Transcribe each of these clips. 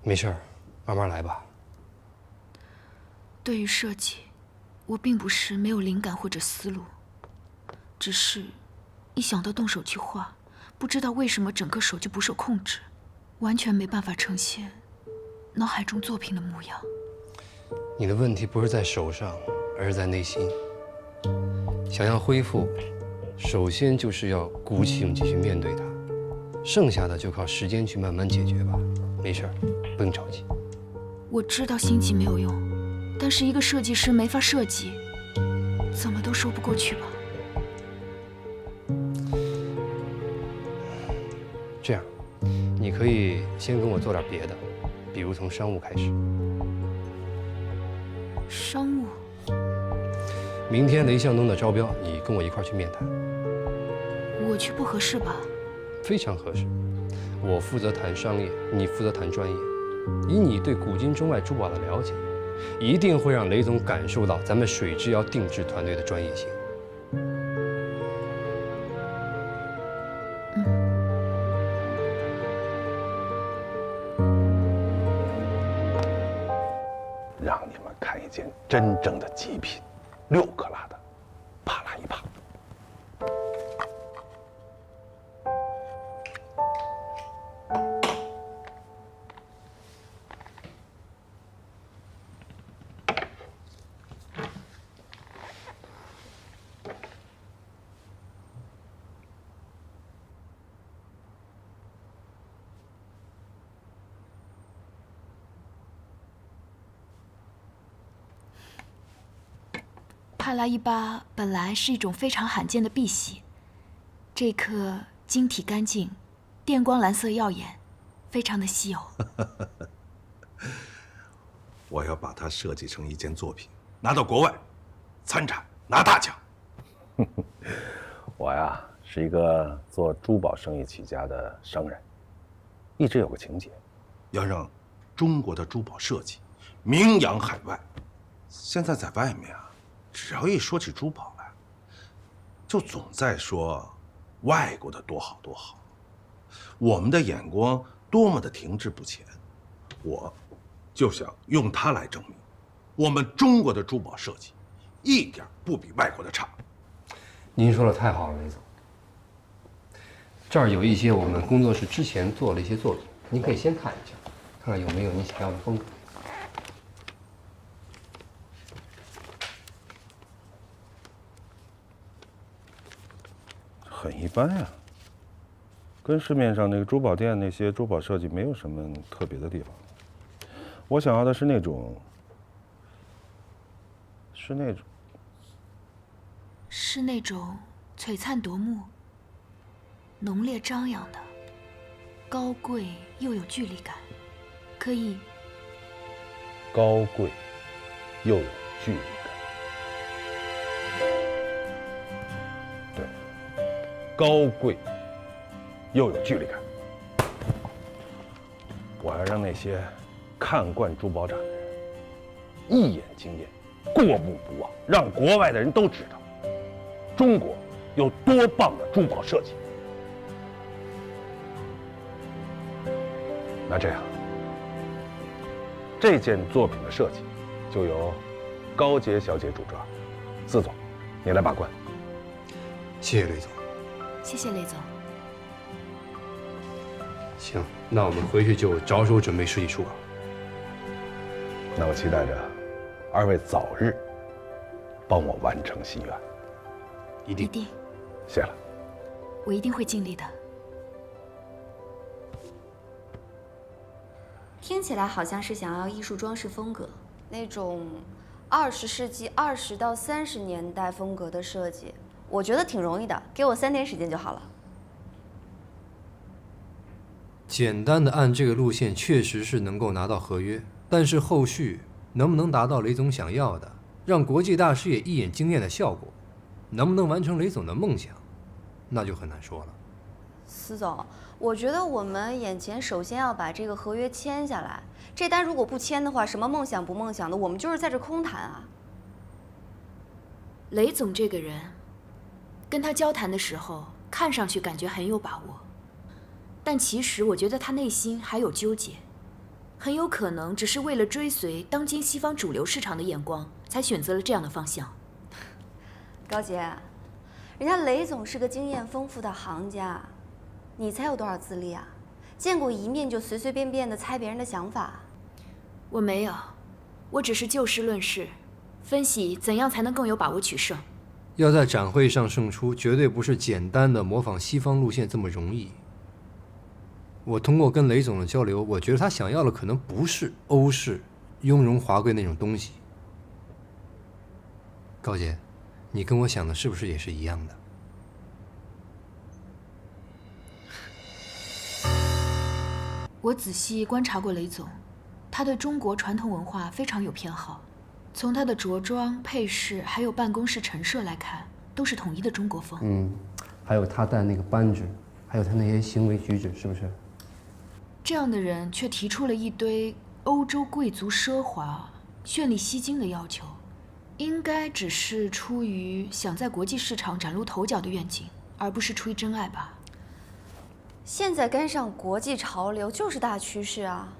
没事儿，慢慢来吧。对于设计，我并不是没有灵感或者思路，只是一想到动手去画，不知道为什么整个手就不受控制，完全没办法呈现脑海中作品的模样。你的问题不是在手上，而是在内心。想要恢复，首先就是要鼓起勇气去面对它，剩下的就靠时间去慢慢解决吧。没事儿，不用着急。我知道心急没有用，但是一个设计师没法设计，怎么都说不过去吧。这样，你可以先跟我做点别的，比如从商务开始。商务？明天雷向东的招标，你跟我一块儿去面谈。我去不合适吧？非常合适。我负责谈商业，你负责谈专业。以你对古今中外珠宝的了解，一定会让雷总感受到咱们水之遥定制团队的专业性。让你们看一件真正的极品，6克拉的帕拉伊帕。帕拉伊巴本来是一种非常罕见的碧玺，这颗晶体干净，电光蓝色耀眼，非常的稀有。我要把它设计成一件作品，拿到国外参展拿大奖。我呀是一个做珠宝生意起家的商人，一直有个情节，要让中国的珠宝设计名扬海外。现在在外面啊，只要一说起珠宝来，就总在说外国的多好多好，我们的眼光多么的停滞不前。我就想用它来证明，我们中国的珠宝设计一点不比外国的差。您说的太好了，雷总。这儿有一些我们工作室之前做了一些作品，您可以先看一下，看看有没有您想要的风格。很一般呀，跟市面上那个珠宝店那些珠宝设计没有什么特别的地方。我想要的是那种璀璨夺目、浓烈张扬的，高贵又有距离感，可以高贵又有距离感。对，高贵又有距离感。我要让那些看惯珠宝展的人一眼惊艳，过目不忘，让国外的人都知道中国有多棒的珠宝设计。那这样，这件作品的设计就由高洁小姐主抓，司总，你来把关。谢谢雷总。谢谢雷总。行，那我们回去就着手准备设计书稿。那我期待着二位早日帮我完成心愿。一定。一定。谢了。我一定会尽力的。听起来好像是想要艺术装饰风格，那种20世纪20到30年代风格的设计，我觉得挺容易的，给我3天时间就好了。简单的按这个路线确实是能够拿到合约，但是后续能不能达到雷总想要的，让国际大师也一眼惊艳的效果，能不能完成雷总的梦想，那就很难说了。司总，我觉得我们眼前首先要把这个合约签下来。这单如果不签的话，什么梦想不梦想的，我们就是在这空谈啊。雷总这个人，跟他交谈的时候，看上去感觉很有把握，但其实我觉得他内心还有纠结。很有可能只是为了追随当今西方主流市场的眼光，才选择了这样的方向。高姐，人家雷总是个经验丰富的行家，你才有多少资历啊？见过一面就随随便便的猜别人的想法？我没有，我只是就事论事，分析怎样才能更有把握取胜。要在展会上胜出，绝对不是简单的模仿西方路线这么容易。我通过跟雷总的交流，我觉得他想要的可能不是欧式雍容华贵那种东西。高姐，你跟我想的是不是也是一样的？我仔细观察过雷总，他对中国传统文化非常有偏好。从他的着装、配饰，还有办公室陈设来看，都是统一的中国风。还有他戴那个扳指，还有他那些行为举止，是不是？这样的人却提出了一堆欧洲贵族奢华、绚丽吸睛的要求，应该只是出于想在国际市场崭露头角的愿景，而不是出于真爱吧。现在跟上国际潮流就是大趋势啊！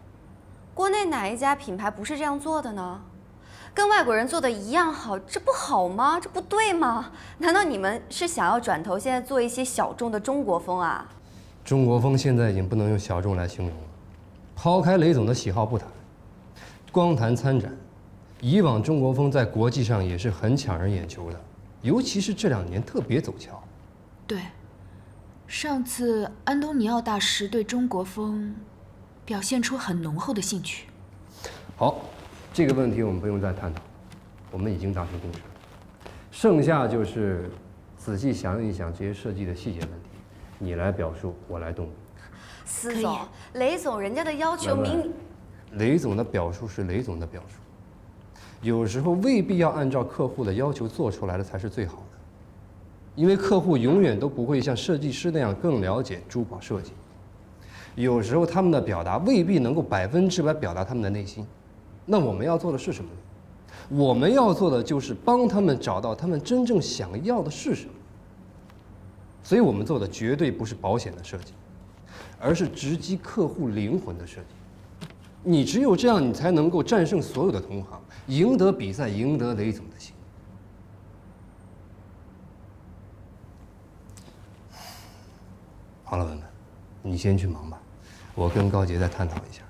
国内哪一家品牌不是这样做的呢？跟外国人做的一样好，这不好吗？这不对吗？难道你们是想要转头现在做一些小众的中国风啊？中国风现在已经不能用小众来形容了。抛开雷总的喜好不谈，光谈参展，以往中国风在国际上也是很抢人眼球的，尤其是这2年特别走俏。对，上次安东尼奥大师对中国风表现出很浓厚的兴趣。好，这个问题我们不用再探讨，我们已经达成共识了。剩下就是仔细想一想这些设计的细节问题，你来表述，我来动笔。司总，雷总人家的要求明……雷总的表述是雷总的表述，有时候未必要按照客户的要求做出来的才是最好的，因为客户永远都不会像设计师那样更了解珠宝设计。有时候他们的表达未必能够100%表达他们的内心，那我们要做的是什么呢？我们要做的就是帮他们找到他们真正想要的是什么。所以我们做的绝对不是保险的设计，而是直击客户灵魂的设计。你只有这样，你才能够战胜所有的同行，赢得比赛，赢得雷总的心。好了，文文，你先去忙吧，我跟高杰再探讨一下。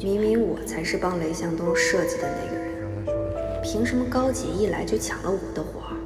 明明我才是帮雷向东设计的那个人，凭什么高姐一来就抢了我的活儿？